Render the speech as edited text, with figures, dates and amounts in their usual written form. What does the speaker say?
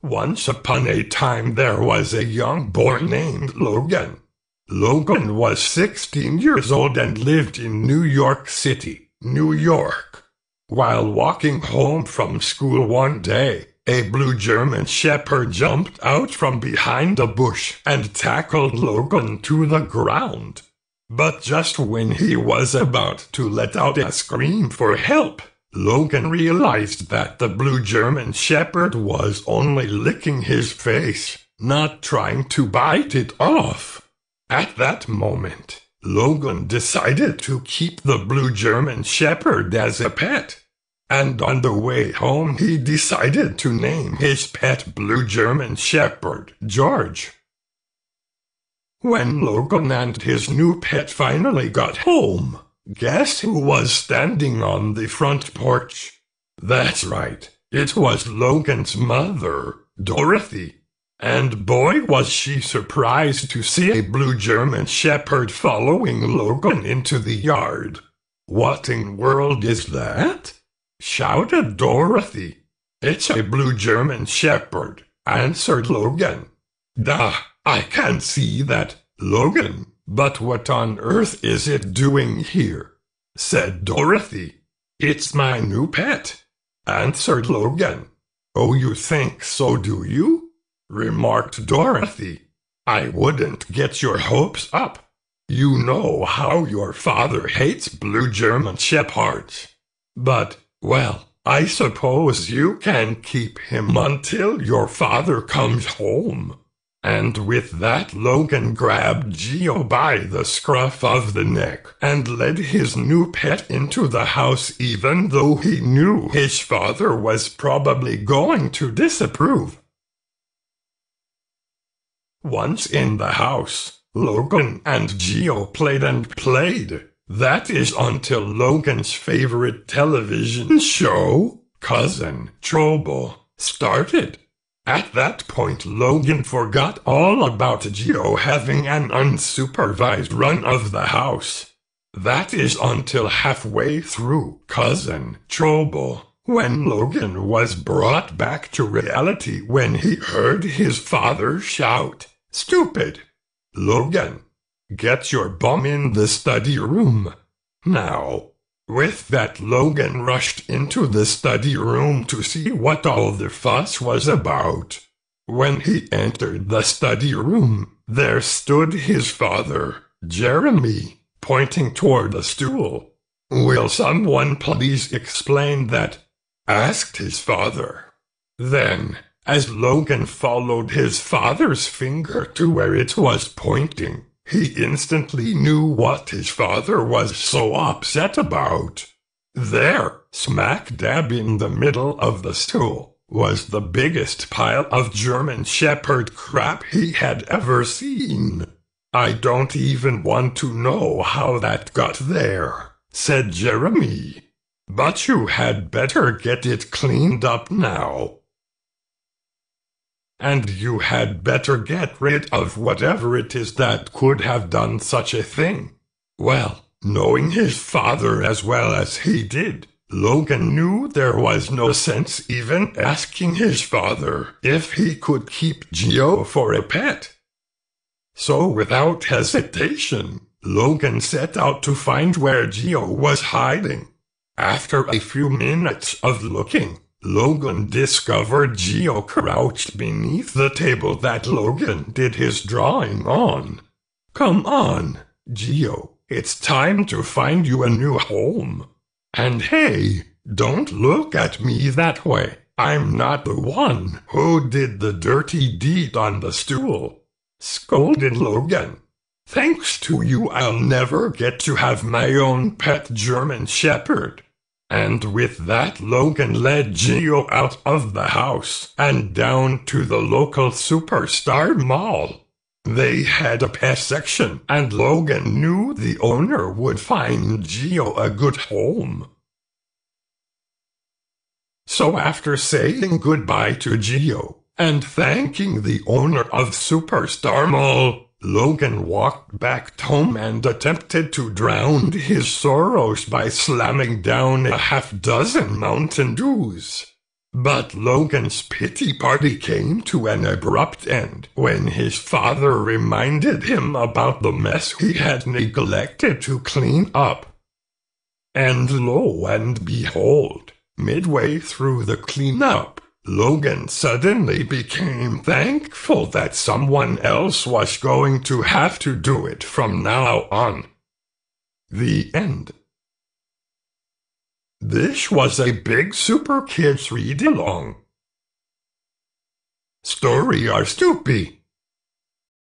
Once upon a time there was a young boy named Logan. Logan was 16 years old and lived in New York City, New York. While walking home from school one day, a blue German shepherd jumped out from behind a bush and tackled Logan to the ground. But just when he was about to let out a scream for help, Logan realized that the blue German shepherd was only licking his face, not trying to bite it off. At that moment, Logan decided to keep the blue German shepherd as a pet. And on the way home he decided to name his pet blue German shepherd George. When Logan and his new pet finally got home, guess who was standing on the front porch? That's right, it was Logan's mother, Dorothy. And boy was she surprised to see a blue German shepherd following Logan into the yard. "What in world is that?" shouted Dorothy. "It's a blue German shepherd," answered Logan. "Duh, I can see that, Logan, but what on earth is it doing here?" said Dorothy. "It's my new pet," answered Logan. "Oh, you think so, do you?" remarked Dorothy. "I wouldn't get your hopes up. You know how your father hates blue German shepherds. But, well, I suppose you can keep him until your father comes home." And with that, Logan grabbed Geo by the scruff of the neck and led his new pet into the house, even though he knew his father was probably going to disapprove. Once in the house, Logan and Geo played and played. That is until Logan's favorite television show, Cousin Trouble, started. At that point, Logan forgot all about Geo having an unsupervised run of the house. That is until halfway through Cousin Trouble, when Logan was brought back to reality when he heard his father shout, "Stupid! Logan, get your bum in the study room now." With that, Logan rushed into the study room to see what all the fuss was about. When he entered the study room, there stood his father, Jeremy, pointing toward the stool. "Will someone please explain that?" asked his father. Then, as Logan followed his father's finger to where it was pointing, he instantly knew what his father was so upset about. There, smack dab in the middle of the stool, was the biggest pile of German shepherd crap he had ever seen. "I don't even want to know how that got there," said Jeremy. "But you had better get it cleaned up now. And you had better get rid of whatever it is that could have done such a thing." Well, knowing his father as well as he did, Logan knew there was no sense even asking his father if he could keep Geo for a pet. So without hesitation, Logan set out to find where Geo was hiding. After a few minutes of looking, Logan discovered Geo crouched beneath the table that Logan did his drawing on. "Come on, Geo, it's time to find you a new home. And hey, don't look at me that way. I'm not the one who did the dirty deed on the stool," scolded Logan. "Thanks to you, I'll never get to have my own pet German shepherd." And with that, Logan led Geo out of the house and down to the local Superstar Mall. They had a pet section, and Logan knew the owner would find Geo a good home. So after saying goodbye to Geo and thanking the owner of Superstar Mall, Logan walked back home and attempted to drown his sorrows by slamming down a half-dozen Mountain Dews. But Logan's pity party came to an abrupt end when his father reminded him about the mess he had neglected to clean up. And lo and behold, midway through the cleanup, Logan suddenly became thankful that someone else was going to have to do it from now on. The end. This was a Big Super Kids read-along. Story or Stoopy.